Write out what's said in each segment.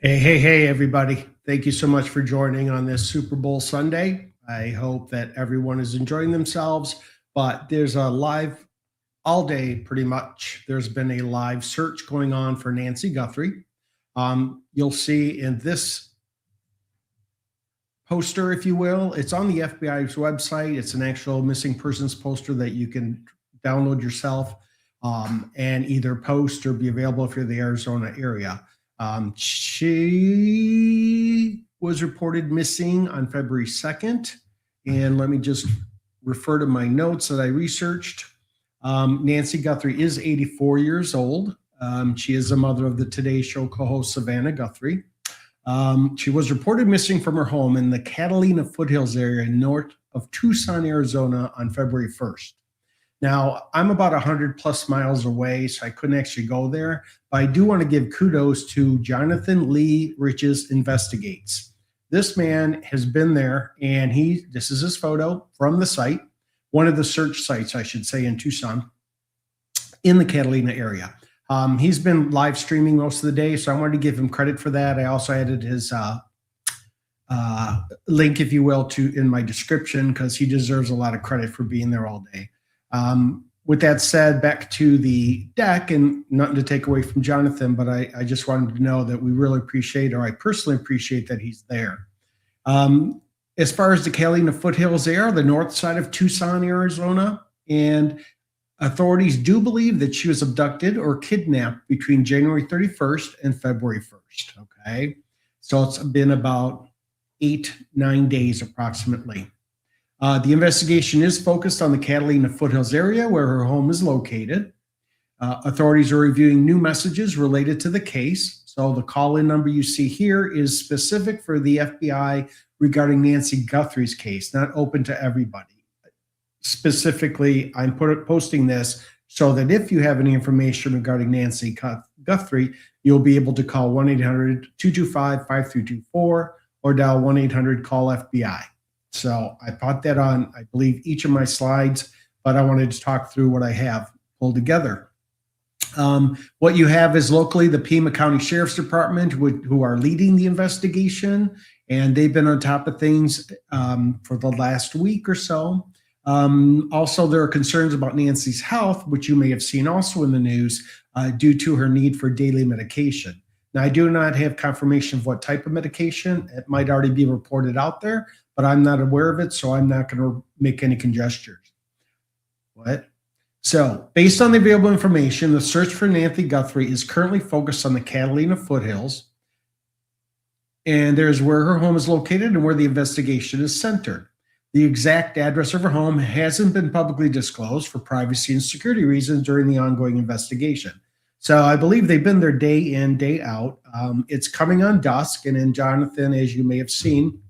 Hey, everybody. Thank you so much for joining on this Super Bowl Sunday. I hope that everyone is enjoying themselves, but there's a live all day pretty much. There's been a live search going on for Nancy Guthrie. You'll see in this poster, if you will, it's on the FBI's website. It's an actual missing persons poster that you can download yourself and either post or be available if you're in the Arizona area. She was reported missing on February 2nd. And let me just refer to my notes that I researched. Nancy Guthrie is 84 years old. She is the mother of the Today Show co-host Savannah Guthrie. She was reported missing from her home in the Catalina Foothills area north of Tucson, Arizona on February 1st. Now, I'm about 100 plus miles away, so I couldn't actually go there, but I do want to give kudos to Jonathan Lee Riches Investigates. This man has been there, and this is his photo from the site, one of the search sites, I should say, in Tucson, in the Catalina area. He's been live streaming most of the day, so I wanted to give him credit for that. I also added his link, if you will, in my description, because he deserves a lot of credit for being there all day. With that said, back to the deck, and nothing to take away from Jonathan, but I just wanted to know that we really appreciate, or I personally appreciate, that he's there. As far as the Catalina Foothills, they are the north side of Tucson, Arizona, and authorities do believe that she was abducted or kidnapped between January 31st and February 1st, okay? So it's been about 8-9 days approximately. The investigation is focused on the Catalina Foothills area where her home is located. Authorities are reviewing new messages related to the case. So the call-in number you see here is specific for the FBI regarding Nancy Guthrie's case, not open to everybody. Specifically, I'm posting this so that if you have any information regarding Nancy Guthrie, you'll be able to call 1-800-225-5324 or dial 1-800-CALL-FBI. So I put that on, I believe, each of my slides, but I wanted to talk through what I have pulled together. What you have is locally the Pima County Sheriff's Department, who are leading the investigation, and they've been on top of things for the last week or so. Also, there are concerns about Nancy's health, which you may have seen also in the news, due to her need for daily medication. Now, I do not have confirmation of what type of medication. It might already be reported out there, but I'm not aware of it, so I'm not going to make any conjectures. What? So, based on the available information, the search for Nancy Guthrie is currently focused on the Catalina Foothills, and there's where her home is located and where the investigation is centered. The exact address of her home hasn't been publicly disclosed for privacy and security reasons during the ongoing investigation. So I believe they've been there day in, day out. It's coming on dusk, and then Jonathan, as you may have seen,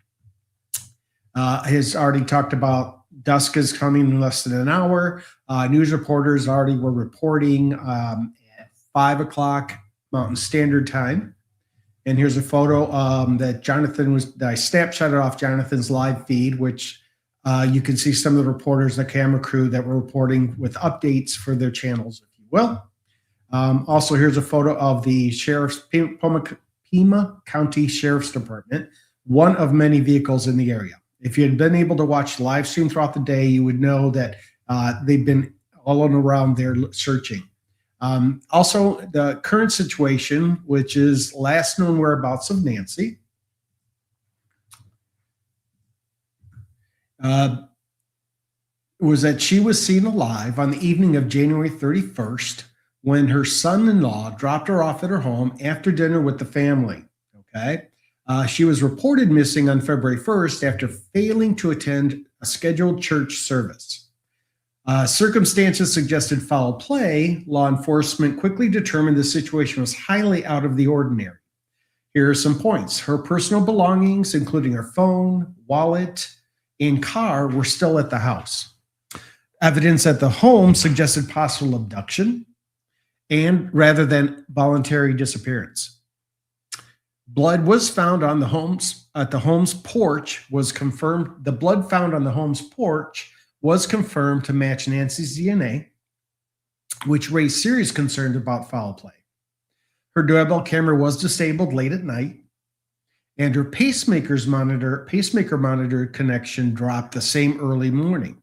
has already talked about dusk is coming in less than an hour. News reporters already were reporting at 5 o'clock Mountain Standard Time. And here's a photo that I snapshotted off Jonathan's live feed, which you can see some of the reporters, the camera crew that were reporting with updates for their channels, if you will. Also, here's a photo of the Pima County Sheriff's Department, one of many vehicles in the area. If you had been able to watch live stream throughout the day, you would know that they've been all around there searching. Also, the current situation, which is last known whereabouts of Nancy, was that she was seen alive on the evening of January 31st when her son-in-law dropped her off at her home after dinner with the family, okay? She was reported missing on February 1st after failing to attend a scheduled church service. Circumstances suggested foul play. Law enforcement quickly determined the situation was highly out of the ordinary. Here are some points. Her personal belongings, including her phone, wallet, and car, were still at the house. Evidence at the home suggested possible abduction, and rather than voluntary disappearance. Blood was found on the home's porch was confirmed. The blood found on the home's porch was confirmed to match Nancy's DNA, which raised serious concerns about foul play. Her doorbell camera was disabled late at night. and her pacemaker monitor connection dropped the same early morning.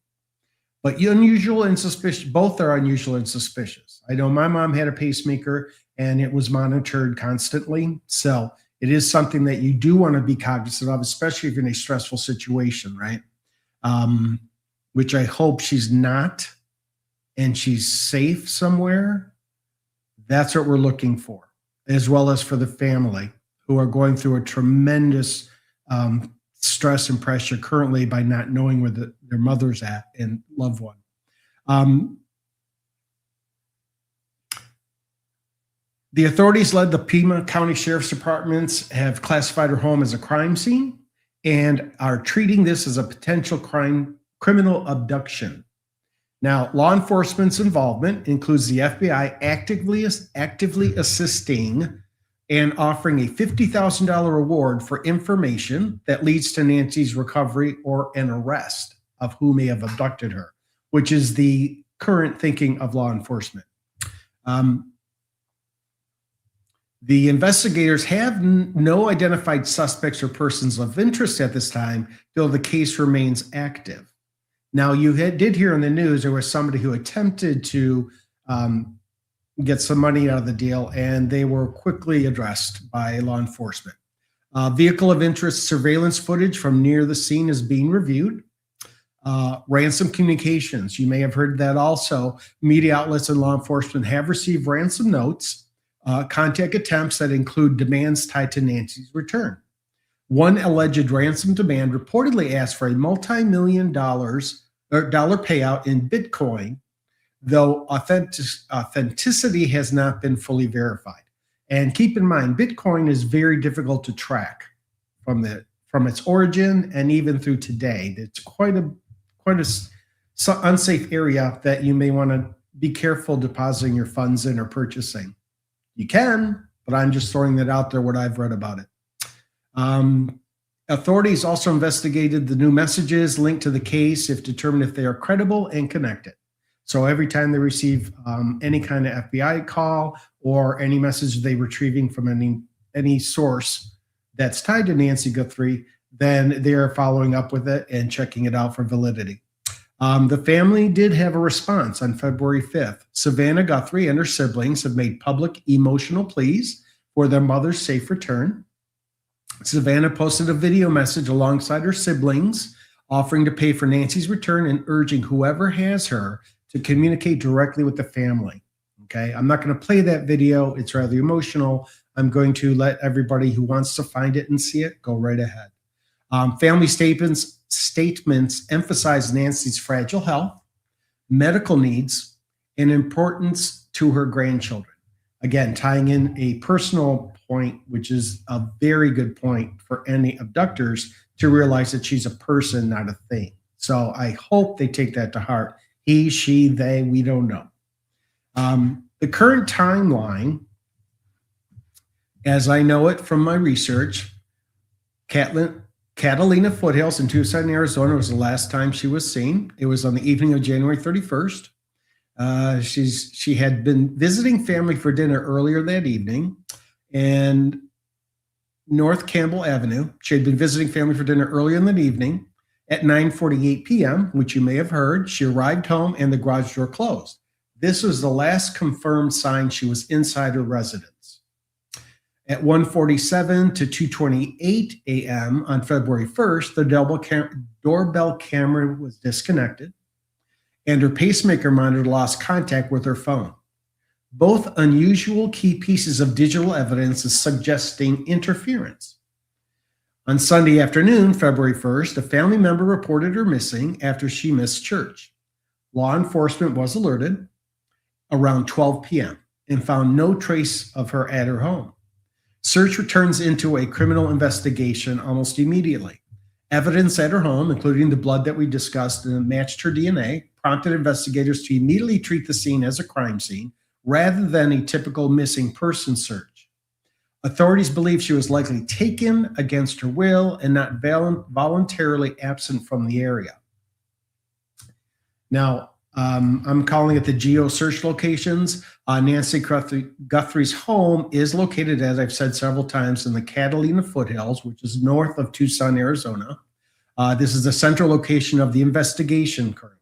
But unusual and suspicious, both are unusual and suspicious. I know my mom had a pacemaker and it was monitored constantly. So it is something that you do want to be cognizant of, especially if you're in a stressful situation, right? Which I hope she's not, and she's safe somewhere. That's what we're looking for, as well as for the family who are going through a tremendous stress and pressure currently by not knowing where their mother's at and loved one. The authorities led the Pima County Sheriff's Departments have classified her home as a crime scene and are treating this as a potential criminal abduction. Now, law enforcement's involvement includes the FBI actively assisting and offering a $50,000 reward for information that leads to Nancy's recovery or an arrest of who may have abducted her, which is the current thinking of law enforcement. The investigators have no identified suspects or persons of interest at this time, though the case remains active. Now, you did hear in the news there was somebody who attempted to get some money out of the deal, and they were quickly addressed by law enforcement. Vehicle of interest surveillance footage from near the scene is being reviewed. Ransom communications, you may have heard that also. Media outlets and law enforcement have received ransom notes, contact attempts that include demands tied to Nancy's return. One alleged ransom demand reportedly asked for a multi-million dollar payout in Bitcoin, though authenticity has not been fully verified. And keep in mind, Bitcoin is very difficult to track from its origin and even through today. It's quite a unsafe area that you may want to be careful depositing your funds in or purchasing. You can, but I'm just throwing that out there, what I've read about it. Authorities also investigated the new messages linked to the case if determined if they are credible and connected. So every time they receive any kind of FBI call or any message they retrieving from any source that's tied to Nancy Guthrie, then they are following up with it and checking it out for validity. The family did have a response on February 5th. Savannah Guthrie and her siblings have made public emotional pleas for their mother's safe return. Savannah posted a video message alongside her siblings offering to pay for Nancy's return and urging whoever has her to communicate directly with the family. Okay, I'm not going to play that video. It's rather emotional. I'm going to let everybody who wants to find it and see it go right ahead. Family statements emphasize Nancy's fragile health, medical needs, and importance to her grandchildren. Again, tying in a personal point, which is a very good point for any abductors to realize that she's a person, not a thing. So I hope they take that to heart. He, she, they, we don't know. The current timeline, as I know it from my research, Catalina Foothills in Tucson, Arizona was the last time she was seen. It was on the evening of January 31st. She had been visiting family for dinner earlier that evening, and North Campbell Avenue. She had been visiting family for dinner earlier in the evening. At 9:48 p.m., which you may have heard, she arrived home and the garage door closed. This was the last confirmed sign she was inside her residence. At 1:47 to 2:28 a.m. on February 1st, the doorbell camera was disconnected, and her pacemaker monitor lost contact with her phone. Both unusual key pieces of digital evidence is suggesting interference. On Sunday afternoon, February 1st, a family member reported her missing after she missed church. Law enforcement was alerted around 12 p.m. and found no trace of her at her home. Search returns into a criminal investigation almost immediately. Evidence at her home, including the blood that we discussed and matched her DNA, prompted investigators to immediately treat the scene as a crime scene rather than a typical missing person search. Authorities believe she was likely taken against her will and not voluntarily absent from the area. Now, I'm calling it the geo search locations. Nancy Guthrie's home is located, as I've said several times, in the Catalina foothills, which is north of Tucson, Arizona. This is the central location of the investigation currently.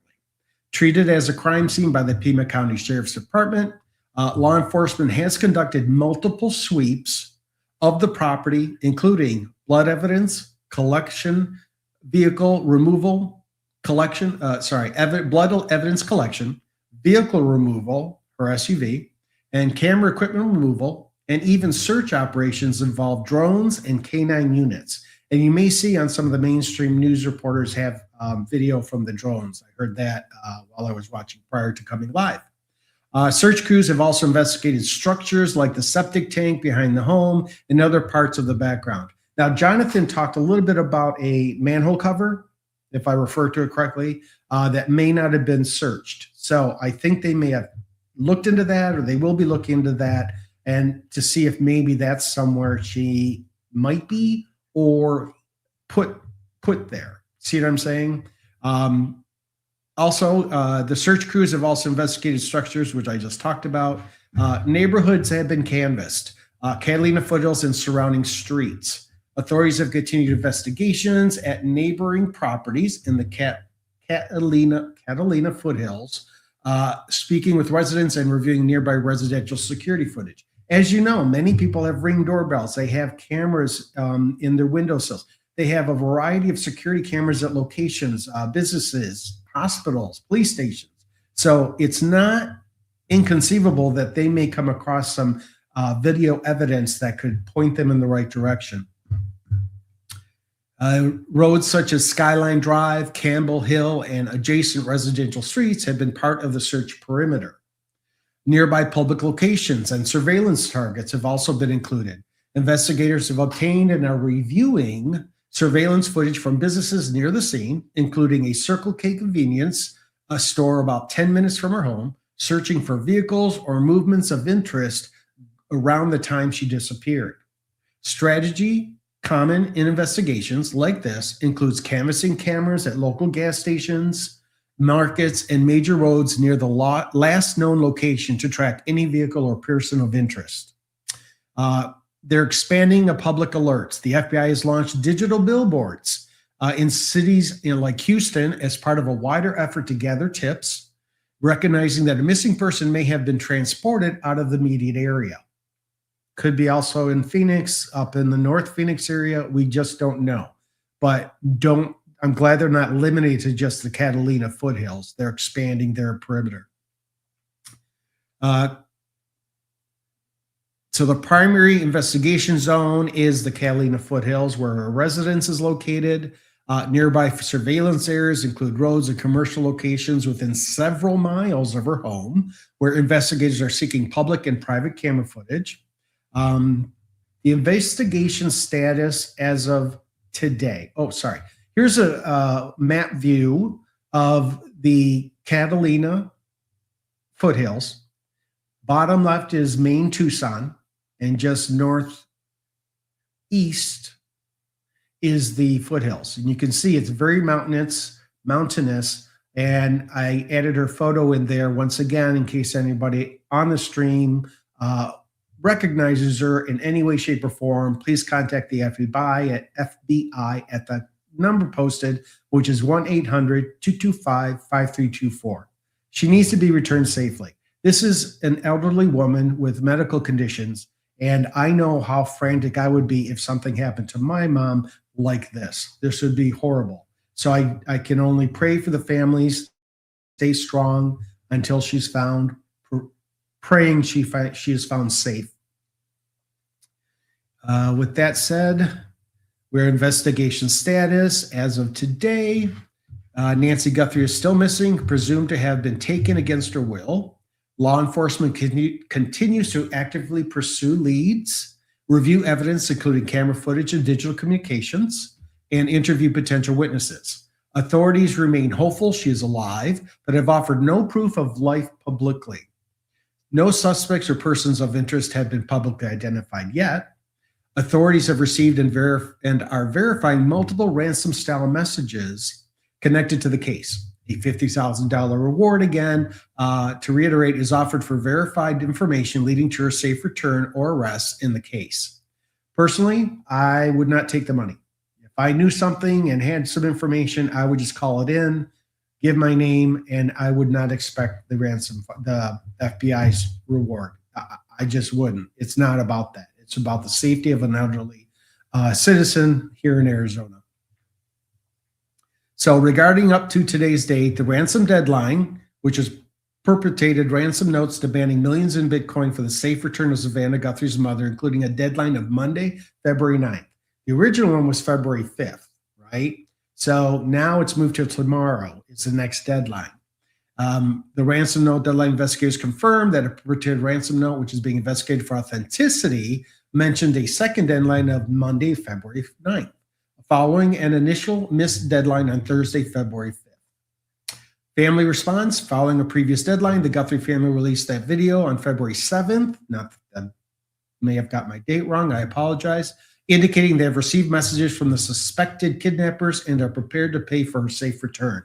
Treated as a crime scene by the Pima County Sheriff's Department, law enforcement has conducted multiple sweeps of the property, including blood evidence, collection, vehicle removal, blood evidence collection, vehicle removal, or SUV, and camera equipment removal, and even search operations involve drones and canine units. And you may see on some of the mainstream news reporters have video from the drones. I heard that while I was watching prior to coming live. Search crews have also investigated structures like the septic tank behind the home and other parts of the background. Now, Jonathan talked a little bit about a manhole cover, if I refer to it correctly, that may not have been searched. So I think they may have looked into that, or they will be looking into that, and to see if maybe that's somewhere she might be or put there. See what I'm saying? Also, the search crews have also investigated structures, which I just talked about. Neighborhoods have been canvassed, Catalina foothills and surrounding streets. Authorities have continued investigations at neighboring properties in the Catalina foothills, speaking with residents and reviewing nearby residential security footage. As you know, many people have Ring doorbells. They have cameras in their windowsills. They have a variety of security cameras at locations, businesses, hospitals, police stations. So it's not inconceivable that they may come across some video evidence that could point them in the right direction. Roads such as Skyline Drive, Campbell Hill, and adjacent residential streets have been part of the search perimeter. Nearby public locations and surveillance targets have also been included. Investigators have obtained and are reviewing surveillance footage from businesses near the scene, including a Circle K convenience store about 10 minutes from her home, searching for vehicles or movements of interest around the time she disappeared. Strategy common in investigations like this includes canvassing cameras at local gas stations, markets, and major roads near the last known location to track any vehicle or person of interest. They're expanding the public alerts. The FBI has launched digital billboards in cities like Houston as part of a wider effort to gather tips, recognizing that a missing person may have been transported out of the immediate area. Could be also in Phoenix, up in the North Phoenix area. We just don't know. But I'm glad they're not limited to just the Catalina foothills. They're expanding their perimeter. So the primary investigation zone is the Catalina foothills, where her residence is located. Nearby surveillance areas include roads and commercial locations within several miles of her home, where investigators are seeking public and private camera footage. The investigation status as of today. Oh, sorry. Here's a map view of the Catalina foothills. Bottom left is main Tucson, and just northeast is the foothills. And you can see it's very mountainous, and I added her photo in there once again in case anybody on the stream recognizes her in any way, shape, or form. Please contact the FBI at the number posted, which is 1-800-225-5324. She needs to be returned safely. This is an elderly woman with medical conditions, and I know how frantic I would be if something happened to my mom like this. This would be horrible. So I can only pray for the families, stay strong until she's found, praying she is found safe. With that said, we're investigation status. As of today, Nancy Guthrie is still missing, presumed to have been taken against her will. Law enforcement continues to actively pursue leads, review evidence, including camera footage and digital communications, and interview potential witnesses. Authorities remain hopeful she is alive, but have offered no proof of life publicly. No suspects or persons of interest have been publicly identified yet. Authorities have received and are verifying multiple ransom-style messages connected to the case. A $50,000 reward, again, to reiterate, is offered for verified information leading to a safe return or arrest in the case. Personally, I would not take the money. If I knew something and had some information, I would just call it in, give my name, and I would not expect the FBI's reward. I just wouldn't. It's not about that. It's about the safety of an elderly citizen here in Arizona. So regarding up to today's date, the ransom deadline, which is perpetrated ransom notes demanding millions in Bitcoin for the safe return of Savannah Guthrie's mother, including a deadline of Monday, February 9th. The original one was February 5th, right? So now it's moved to tomorrow. It's the next deadline. The ransom note deadline investigators confirmed that a perpetrated ransom note, which is being investigated for authenticity, mentioned a second deadline of Monday, February 9th, following an initial missed deadline on Thursday, February 5th. Family response: following a previous deadline, the Guthrie family released that video on February 7th. Not that I may have got my date wrong, I apologize, indicating they have received messages from the suspected kidnappers and are prepared to pay for her safe return.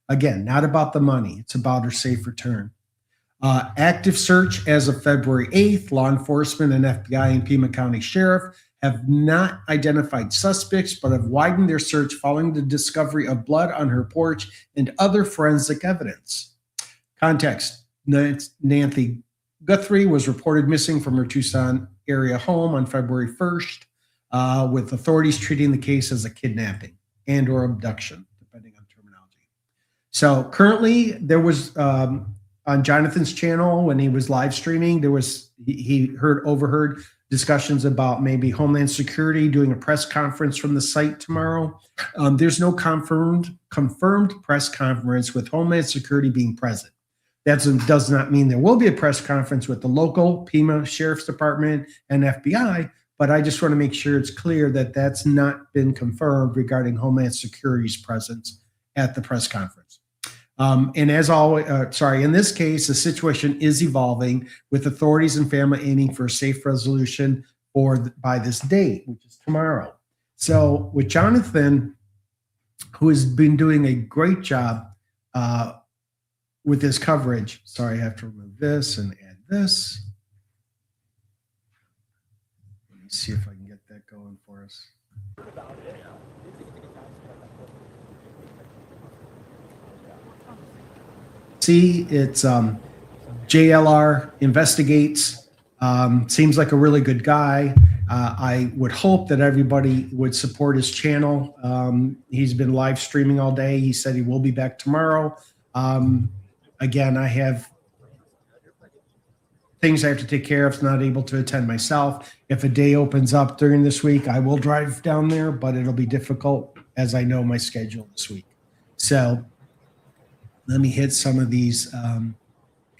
Again, not about the money, it's about her safe return. Active search as of February 8th, law enforcement and FBI and Pima County Sheriff have not identified suspects, but have widened their search following the discovery of blood on her porch and other forensic evidence. Context: Nancy Guthrie was reported missing from her Tucson area home on February 1st, with authorities treating the case as a kidnapping and or abduction, depending on terminology. So currently there was, on Jonathan's channel, when he was live streaming, he overheard discussions about maybe Homeland Security doing a press conference from the site tomorrow. There's no confirmed press conference with Homeland Security being present. That does not mean there will be a press conference with the local Pima Sheriff's Department and FBI, but I just want to make sure it's clear that that's not been confirmed regarding Homeland Security's presence at the press conference. And as always, in this case, the situation is evolving, with authorities and family aiming for a safe resolution by this date, which is tomorrow. So with Jonathan, who has been doing a great job with this coverage. Sorry, I have to remove this and add this. Let me see if I can get that going for us. See, it's JLR Investigates. Seems like a really good guy. I would hope that everybody would support his channel. He's been live streaming all day. He said he will be back tomorrow. Again, I have things I have to take care of, not able to attend myself. If a day opens up during this week, I will drive down there, but it'll be difficult as I know my schedule this week. So let me hit some of these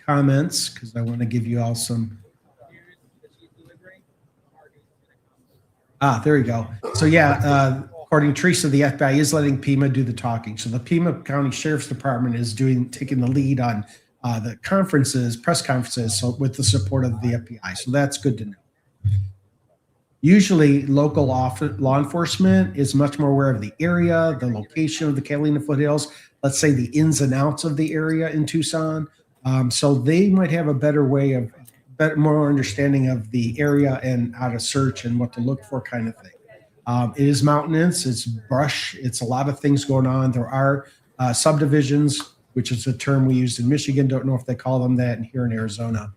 comments because I want to give you all some. There we go. So yeah, according to Teresa, the FBI is letting Pima do the talking. So the Pima County Sheriff's Department is taking the lead on the press conferences, so with the support of the FBI. So that's good to know. Usually local law enforcement is much more aware of the area, the location of the Catalina foothills, let's say the ins and outs of the area in Tucson. So they might have a more understanding of the area and how to search and what to look for, kind of thing. It is mountainous, it's brush, it's a lot of things going on. There are subdivisions, which is a term we use in Michigan. Don't know if they call them that here in Arizona.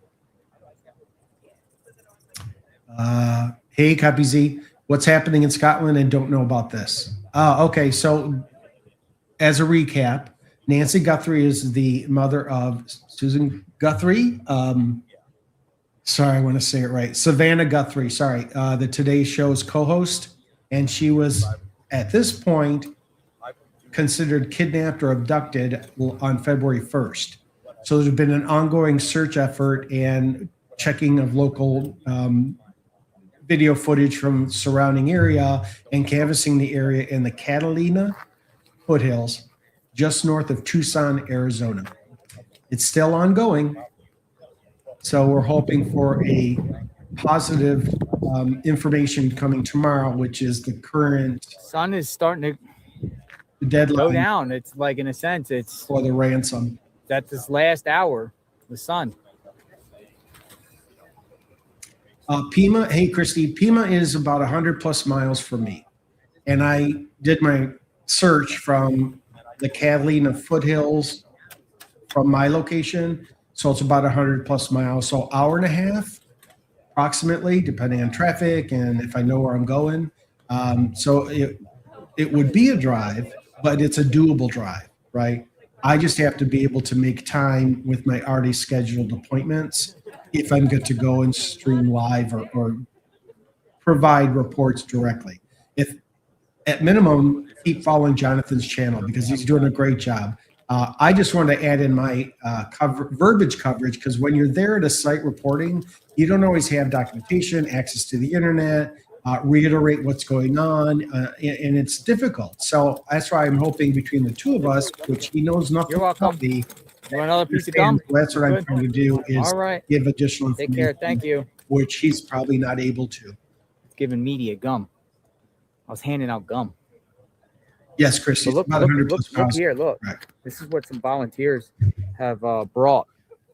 Hey, Copy Z, what's happening in Scotland and don't know about this? Okay, so as a recap, Nancy Guthrie is the mother of Susan Guthrie. Sorry, I want to say it right. Savannah Guthrie, sorry, the Today Show's co-host. And she was, at this point, considered kidnapped or abducted on February 1st. So there's been an ongoing search effort and checking of local video footage from surrounding area and canvassing the area in the Catalina foothills, just north of Tucson, Arizona. It's still ongoing. So we're hoping for a positive information coming tomorrow, which is the current. Sun is starting to. the deadline go down. It's like, in a sense, it's for the ransom. that's this last hour, the sun. Pima, hey Christy, Pima is about 100+ miles from me, and I did my search from the Catalina Foothills from my location, so it's about 100+ miles, so hour and a half approximately, depending on traffic and if I know where I'm going. So it would be a drive, but it's a doable drive, right? I just have to be able to make time with my already scheduled appointments if I'm good to go and stream live or provide reports directly. If at minimum, keep following Jonathan's channel because he's doing a great job. I just want to add in my verbiage coverage because when you're there at a site reporting, you don't always have documentation, access to the internet, reiterate what's going on, and it's difficult. So that's why I'm hoping between the two of us, which he knows nothing about me. You want another piece of gum? That's what I'm trying to do is give additional information. Take care. Thank you. Which he's probably not able to. Giving media gum. I was handing out gum. Yes, Chris. So look here. Look, this is what some volunteers have brought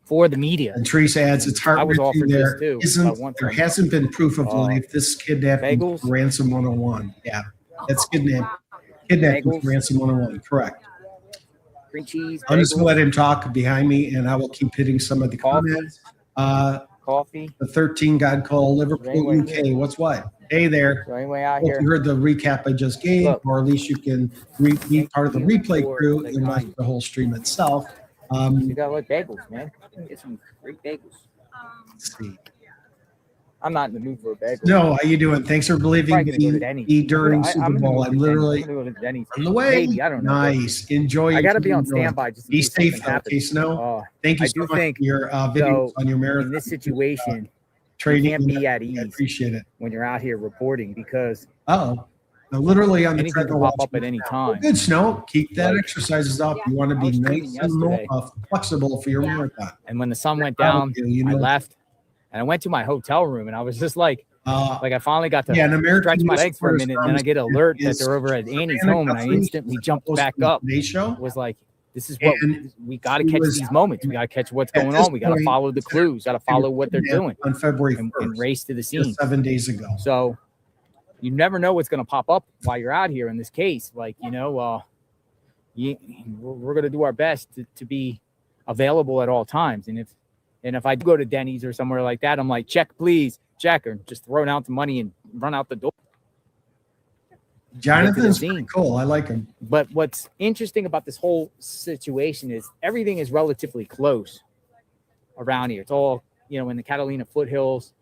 for the media. And Teresa adds, it's heart-wrenching there there hasn't been proof of life. This kidnapping ransom 101. Yeah, that's kidnapping ransom 101. Correct. Green cheese. I'm just going to let him talk behind me, and I will keep hitting some of the comments. Coffee. The 13 God call Liverpool, UK. What's what? Hey there. So anyway, out here. You heard the recap I just gave, or at least you can be part of the replay crew and watch the whole stream itself. You got like bagels, man. Get some great bagels. Let's see. I'm not in the mood for a bagel. No, how you doing? Thanks for believing me during Super Bowl. I'm literally on the way. Maybe, I don't know. Nice. Enjoy. I got to be on standby. Just be safe. Okay, Snow. Thank you so much for your videos on your marathon. In this situation, training, you can't be at ease. I appreciate it when you're out here reporting because literally on the anything can pop up at any time. Well, good, Snow. Keep that exercises up. You want to be nice and flexible for your marathon. And when the sun went down, I left and I went to my hotel room and I was just like I finally got to stretch my legs for a minute, and then I get an alert that they're over at Annie's home, and I instantly jumped back up. Was like, this is what we got to catch these moments. We got to catch what's going on. We got to follow the clues. Got to follow what they're doing on February 1st, and race to the scene 7 days ago. So you never know what's going to pop up while you're out here. In this case, like we're going to do our best to be available at all times. And if I go to Denny's or somewhere like that, I'm like, check, please, check, or just throwing out the money and run out the door. Jonathan's pretty cool. I like him. But what's interesting about this whole situation is everything is relatively close around here. It's all, in the Catalina Foothills.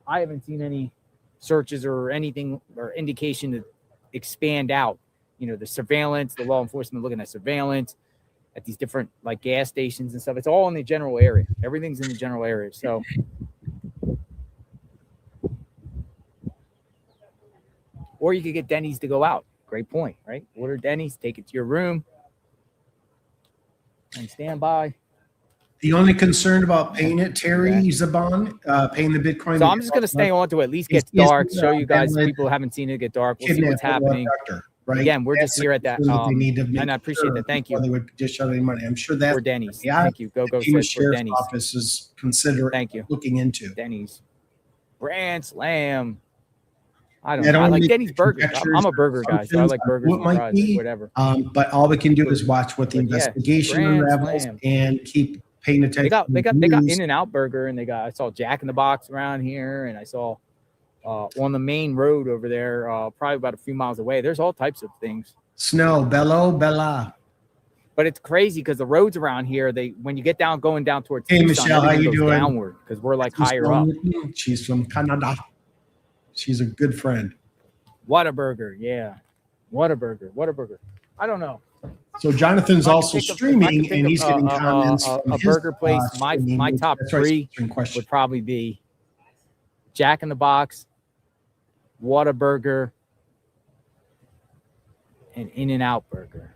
I haven't seen any searches or anything or indication to expand out. The surveillance, the law enforcement looking at surveillance at these different gas stations and stuff. It's all in the general area. Everything's in the general area. So or you could get Denny's to go out. Great point, right? Order Denny's, take it to your room, and stand by. The only concern about paying it, Terry Zabon, paying the Bitcoin. So I'm just going to stay on to at least get dark, show you guys, people who haven't seen it get dark. We'll see what's happening. Right? Again, we're just here at that. And I appreciate that. Thank you. They would just shut any money. I'm sure that for Denny's. Thank you. Go Sheriff's for Denny's. Office is considering. Thank you. Looking into Denny's. Grand Slam. I don't know. I like Denny's burgers. I'm a burger guy, so I like burgers and fries, whatever. But all we can do is watch what the investigation unravels and keep paying attention. They got In-N-Out Burger, and I saw Jack in the Box around here, and I saw on the main road over there, probably about a few miles away. There's all types of things. Snow, Bella. But it's crazy because the roads around here, when you get going down towards Tucson, Michelle, how you doing? Downward because we're higher up. She's from Canada. She's a good friend. Whataburger, yeah. Whataburger. I don't know. So Jonathan's also streaming, and he's getting comments from a burger place. My top three would probably be Jack in the Box, Whataburger, and In-N-Out Burger.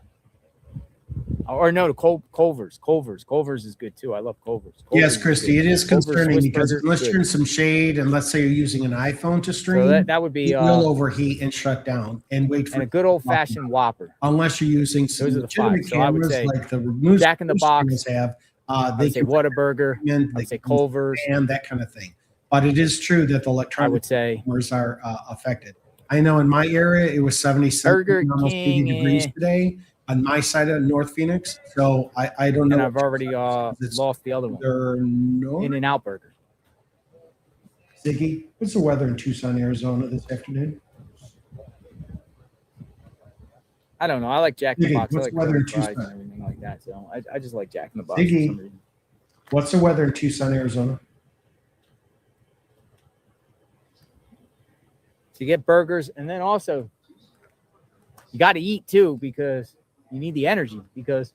Or no, Culver's. Culver's is good too. I love Culver's. Yes, Culver's Christy, it is Culver's concerning Swiss because burger, unless good. you're in some shade and let's say you're using an iPhone to stream, So that would be it will overheat and shut down and wait for and a good old fashioned Whopper. unless you're using some Those are the legitimate five. So I would cameras say like the news Jack in the Box. have. I They would say can Whataburger. I recommend, would say Culver's. and that kind of thing. But it is true that the I electronic would say cameras are affected. I know in my area it was 77, Burger almost 80 degrees King. today on my side of North Phoenix. So I don't know. And I've already lost the other one. In-N-Out Burger. Ziggy, what's the weather in Tucson, Arizona this afternoon? I don't know. I like Jack in the Box. I What's like the weather in fries and Tucson? everything like that. So I just like Jack in the Box. Ziggy. For some reason. What's the weather in Tucson, Arizona? So you get burgers, and then also you got to eat too because you need the energy. Because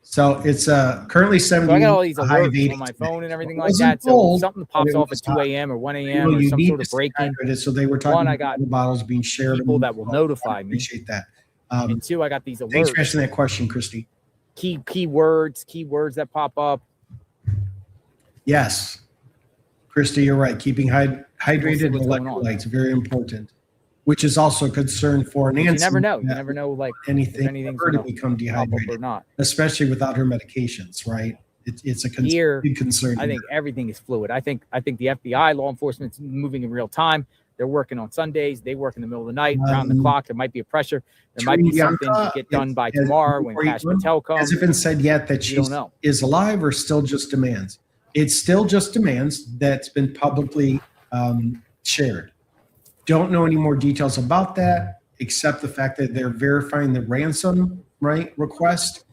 So it's currently 70. so I got all these a high of alerts 80 on my today. phone and everything It like wasn't that. So cold, if something but pops it off was at 2 hot. a.m. or 1 Well, a.m. or you some need sort of to stay breaking. hydrated. So they were talking One, I about got the bottles being shared. people that will notify me. Appreciate that. And two, I got these Thanks for alerts. asking that question, Christy. Keywords that pop up. Yes, Christy, you're right. Keeping hydrated and what's going on. electrolytes very important, which is also a concern for Nancy. You never know. You never know, like anything if anything's for her to gonna become pop up dehydrated, or not. especially without her medications. Right? It's a big concern. I think everything is fluid. I think the FBI, law enforcement's moving in real time. They're working on Sundays. They work in the middle of the night, around the clock. There might be a pressure. There might be something to get done by tomorrow when Cash Patel comes. Hasn't been said yet that she is alive or still just demands. It's still just demands that's been publicly shared. Don't know any more details about that, except the fact that they're verifying the ransom request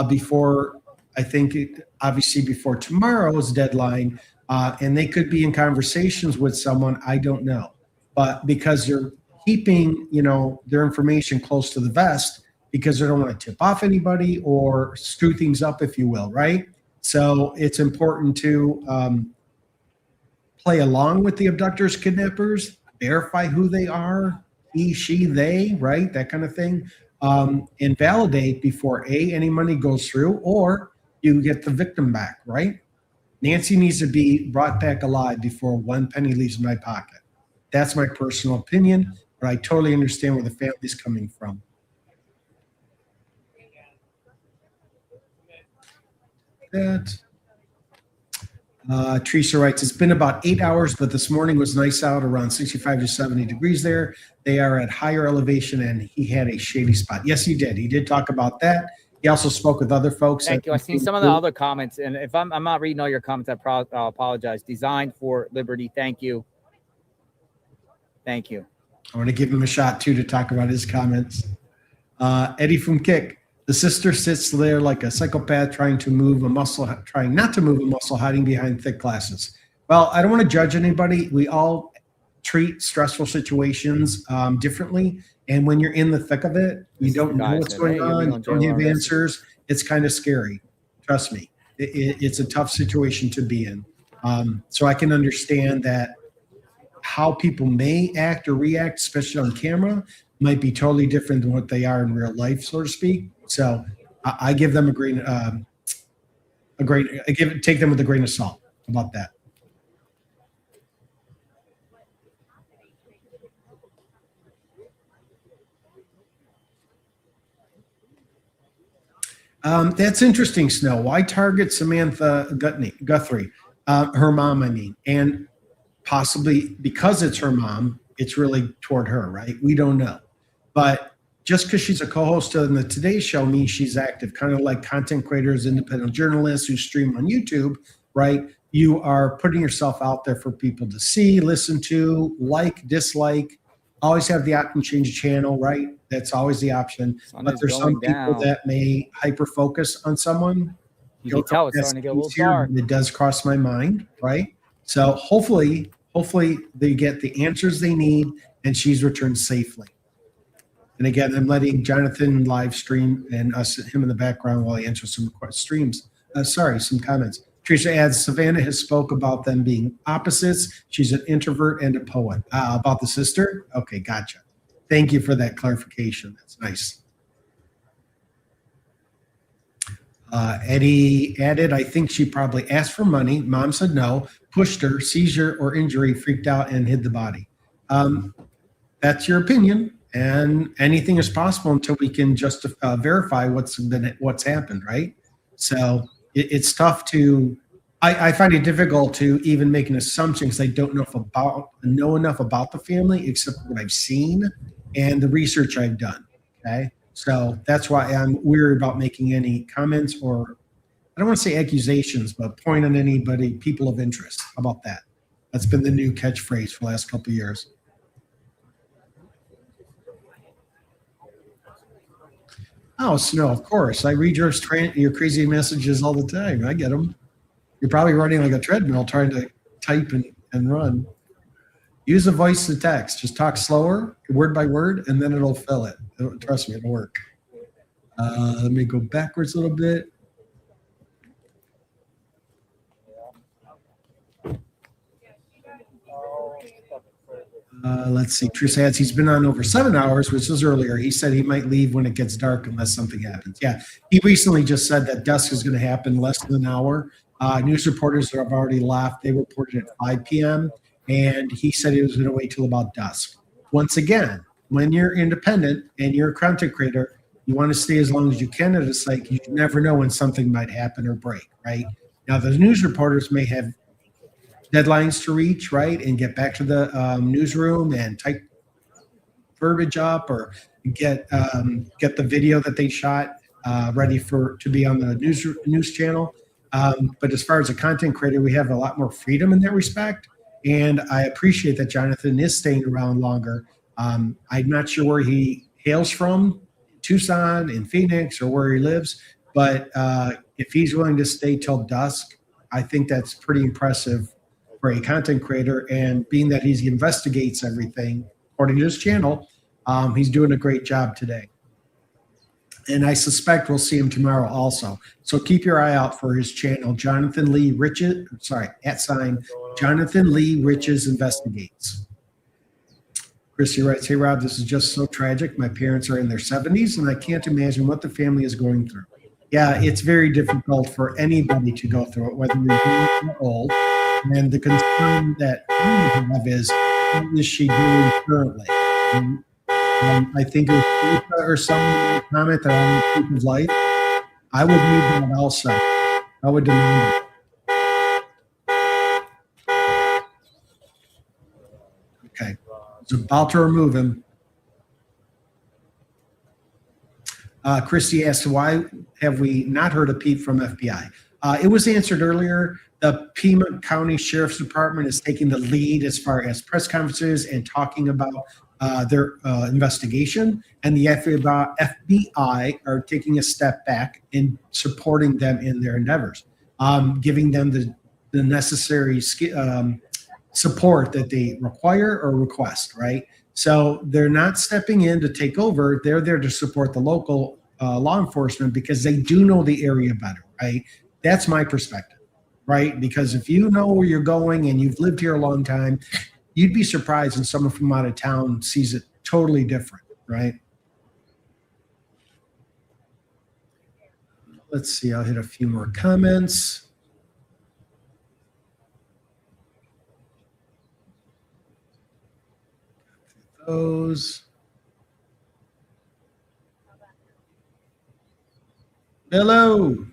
before, I think, obviously before tomorrow's deadline. And they could be in conversations with someone, I don't know. But because they're keeping, their information close to the vest because they don't want to tip off anybody or screw things up, if you will, right? So it's important to play along with the abductors, kidnappers, verify who they are, he, she, they, right? That kind of thing. And validate before any money goes through or you get the victim back, right? Nancy needs to be brought back alive before one penny leaves my pocket. That's my personal opinion, but I totally understand where the family's coming from. Teresa writes, it's been about 8 hours, but this morning was nice out, around 65 to 70 degrees there. They are at higher elevation, and he had a shady spot. Yes, he did. He did talk about that. He also spoke with other folks. Thank you. I've seen some of the other comments, and if I'm not reading all your comments, I apologize. Designed for Liberty. Thank you. Thank you. I want to give him a shot, too, to talk about his comments. Eddie from Kick. The sister sits there like a psychopath trying not to move a muscle, hiding behind thick glasses. Well, I don't want to judge anybody. We all treat stressful situations differently. And when you're in the thick of it, you don't know what's going on, you don't have answers. It's kind of scary. Trust me. It's a tough situation to be in. So I can understand that how people may act or react, especially on camera, might be totally different than what they are in real life, so to speak. So I give them take them with a grain of salt about that. That's interesting, Snow. Why target Samantha Guthrie? Her mom, I mean. And possibly because it's her mom, it's really toward her, right? We don't know. But just because she's a co-host on the Today Show means she's active, kind of like content creators, independent journalists who stream on YouTube, right? You are putting yourself out there for people to see, listen to, like, dislike. Always have the option to change the channel, right? That's always the option. But there's some people that may hyper-focus on someone. You can tell it's starting to get a little dark. It does cross my mind, right? So hopefully they get the answers they need and she's returned safely. And again, I'm letting Jonathan live stream and him in the background while he answers some some comments. Teresa adds, Savannah has spoke about them being opposites. She's an introvert and a poet. About the sister? Okay, gotcha. Thank you for that clarification. That's nice. Eddie added, I think she probably asked for money. Mom said no, pushed her, seizure or injury, freaked out and hid the body. That's your opinion, and anything is possible until we can just verify what's happened, right? So it's tough to. I find it difficult to even make an assumption because I don't know enough about the family except what I've seen and the research I've done. Okay, so that's why I'm weary about making any comments or I don't want to say accusations, but point on anybody, people of interest. How about that? That's been the new catchphrase for the last couple of years. Oh, Snow, of course. I read your crazy messages all the time. I get them. You're probably running like a treadmill trying to type and run. Use a voice to text. Just talk slower, word by word, and then it'll fill it. Trust me, it'll work. Let me go backwards a little bit. Let's see. Trish adds he's been on over 7 hours, which was earlier. He said he might leave when it gets dark unless something happens. Yeah, he recently just said that dusk is going to happen less than an hour. News reporters have already left. They reported at 5 p.m. and he said he was going to wait till about dusk. Once again, when you're independent and you're a content creator, you want to stay as long as you can at a site. You never know when something might happen or break, right? Now, the news reporters may have deadlines to reach, right, and get back to the newsroom and type verbiage up or get the video that they shot ready to be on the news channel. But as far as a content creator, we have a lot more freedom in that respect, and I appreciate that Jonathan is staying around longer. I'm not sure where he hails from, Tucson, in Phoenix, or where he lives, but if he's willing to stay till dusk, I think that's pretty impressive for a content creator, and being that he investigates everything according to his channel, he's doing a great job today. And I suspect we'll see him tomorrow also. So keep your eye out for his channel, Jonathan Lee Riches, Jonathan Lee Riches Investigates. Chrissy writes, hey Rob, this is just so tragic. My parents are in their 70s and I can't imagine what the family is going through. Yeah, it's very difficult for anybody to go through it, whether you're young or old. And the concern that we have is, what is she doing currently? And I think it was Lisa or someone in the comment that I would keep his life. I would need that also. I would demand it. Okay. It's about to remove him. Christy asked, why have we not heard a peep from FBI? It was answered earlier. The Pima County Sheriff's Department is taking the lead as far as press conferences and talking about their investigation, and the FBI are taking a step back in supporting them in their endeavors, giving them the necessary support that they require or request, right? So they're not stepping in to take over. They're there to support the local law enforcement because they do know the area better, right? That's my perspective, right? Because if you know where you're going and you've lived here a long time, you'd be surprised when someone from out of town sees it totally different, right? Let's see, I'll hit a few more comments. Those. Hello.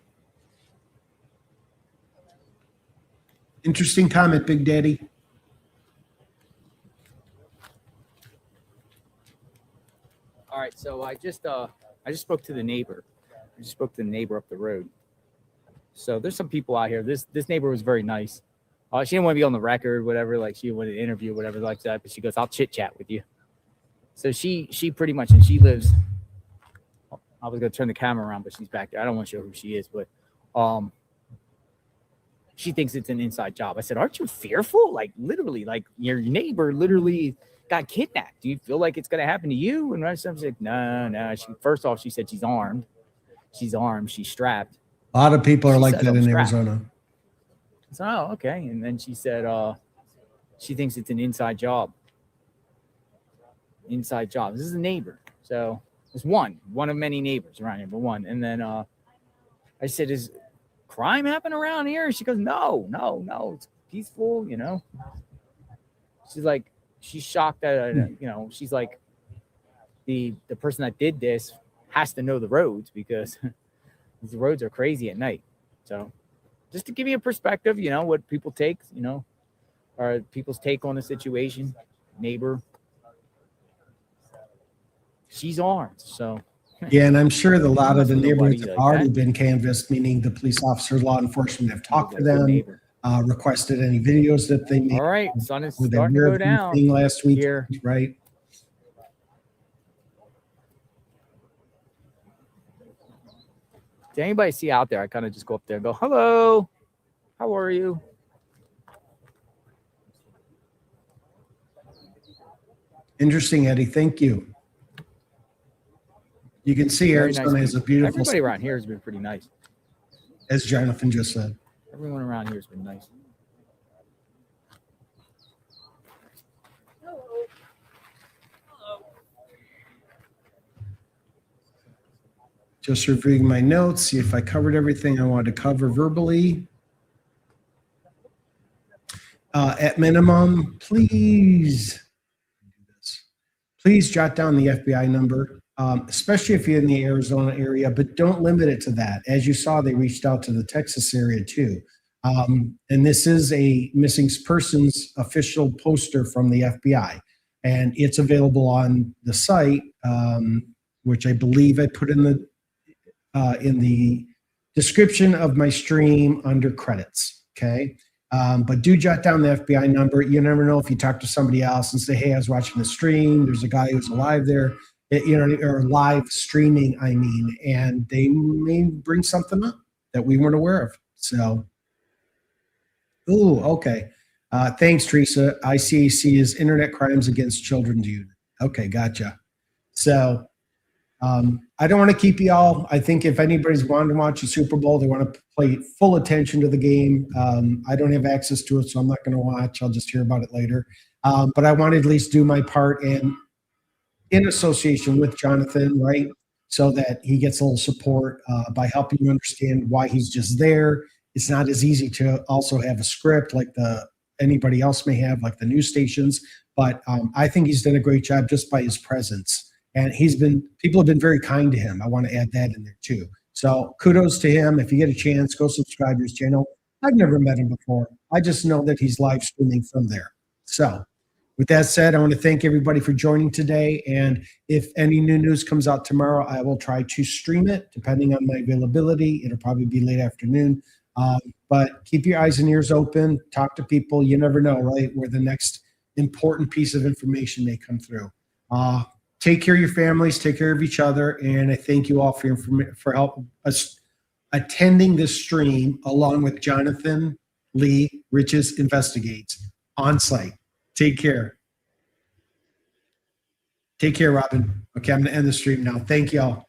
Interesting comment, Big Daddy. All right, so I just spoke to the neighbor. I just spoke to the neighbor up the road. So there's some people out here. This neighbor was very nice. She didn't want to be on the record, whatever. Like she wanted to interview, whatever like that. But she goes, "I'll chit chat with you." So she pretty much, and she lives. I was gonna turn the camera around, but she's back there. I don't want to show who she is, but she thinks it's an inside job. I said, "Aren't you fearful? Like literally, like your neighbor literally got kidnapped. Do you feel like it's gonna happen to you?" And I was like, "No." First off, she said she's armed. She's armed. She's strapped. A lot of people are like that in Arizona. So, oh, okay. And then she said she thinks it's an inside job. Inside job. This is a neighbor. So there's one of many neighbors around here, but one. And then I I said, is crime happen around here? She goes, no, it's peaceful, you know. She's like, she's shocked that, you know, she's like, the person that did this has to know the roads because the roads are crazy at night. So just to give you a perspective, you know, what people take, you know, or people's take on the situation, neighbor. She's armed, so. Yeah, and I'm sure that a lot of the neighborhoods have like already that. been canvassed, meaning the police officers, law enforcement have talked to them, requested any videos that they made. All right, sun is Were they starting to aware go of down anything last week, here. right? Did anybody see out there? I kind of just go up there and go, hello, how are you? Interesting, Eddie. Thank you. You can see Very Arizona nice has a people. beautiful. Everybody around here has been pretty nice. As Jonathan just said. Everyone around here has been nice. Just reviewing my notes, see if I covered everything I wanted to cover verbally. At minimum, please jot down the FBI number, especially if you're in the Arizona area, but don't limit it to that. As you saw, they reached out to the Texas area too. And this is a missing persons official poster from the FBI, and it's available on the site, which I believe I put in the description of my stream under credits. Okay. But do jot down the FBI number. You never know if you talk to somebody else and say, hey, I was watching the stream. There's a guy who's alive there, you know, or live streaming, I mean, and they may bring something up that we weren't aware of. So, ooh, okay. Thanks, Teresa. ICAC is Internet Crimes Against Children's Unit. Okay, gotcha. So, I don't want to keep you all. I think if anybody's wanting to watch the Super Bowl, they want to pay full attention to the game. I don't have access to it, so I'm not going to watch. I'll just hear about it later. But I want to at least do my part and in association with Jonathan, right? So that he gets a little support by helping you understand why he's just there. It's not as easy to also have a script like anybody else may have, like the news stations. But I think he's done a great job just by his presence. And people have been very kind to him. I want to add that in there too. So kudos to him. If you get a chance, go subscribe to his channel. I've never met him before. I just know that he's live streaming from there. So with that said, I want to thank everybody for joining today. And if any new news comes out tomorrow, I will try to stream it depending on my availability. It'll probably be late afternoon. But keep your eyes and ears open. Talk to people. You never know, right, where the next important piece of information may come through. Take care of your families, take care of each other, and I thank you all for helping us attending this stream along with Jonathan Lee Riches Investigates on site. Take care. Take care, Robin. Okay, I'm going to end the stream now. Thank you all.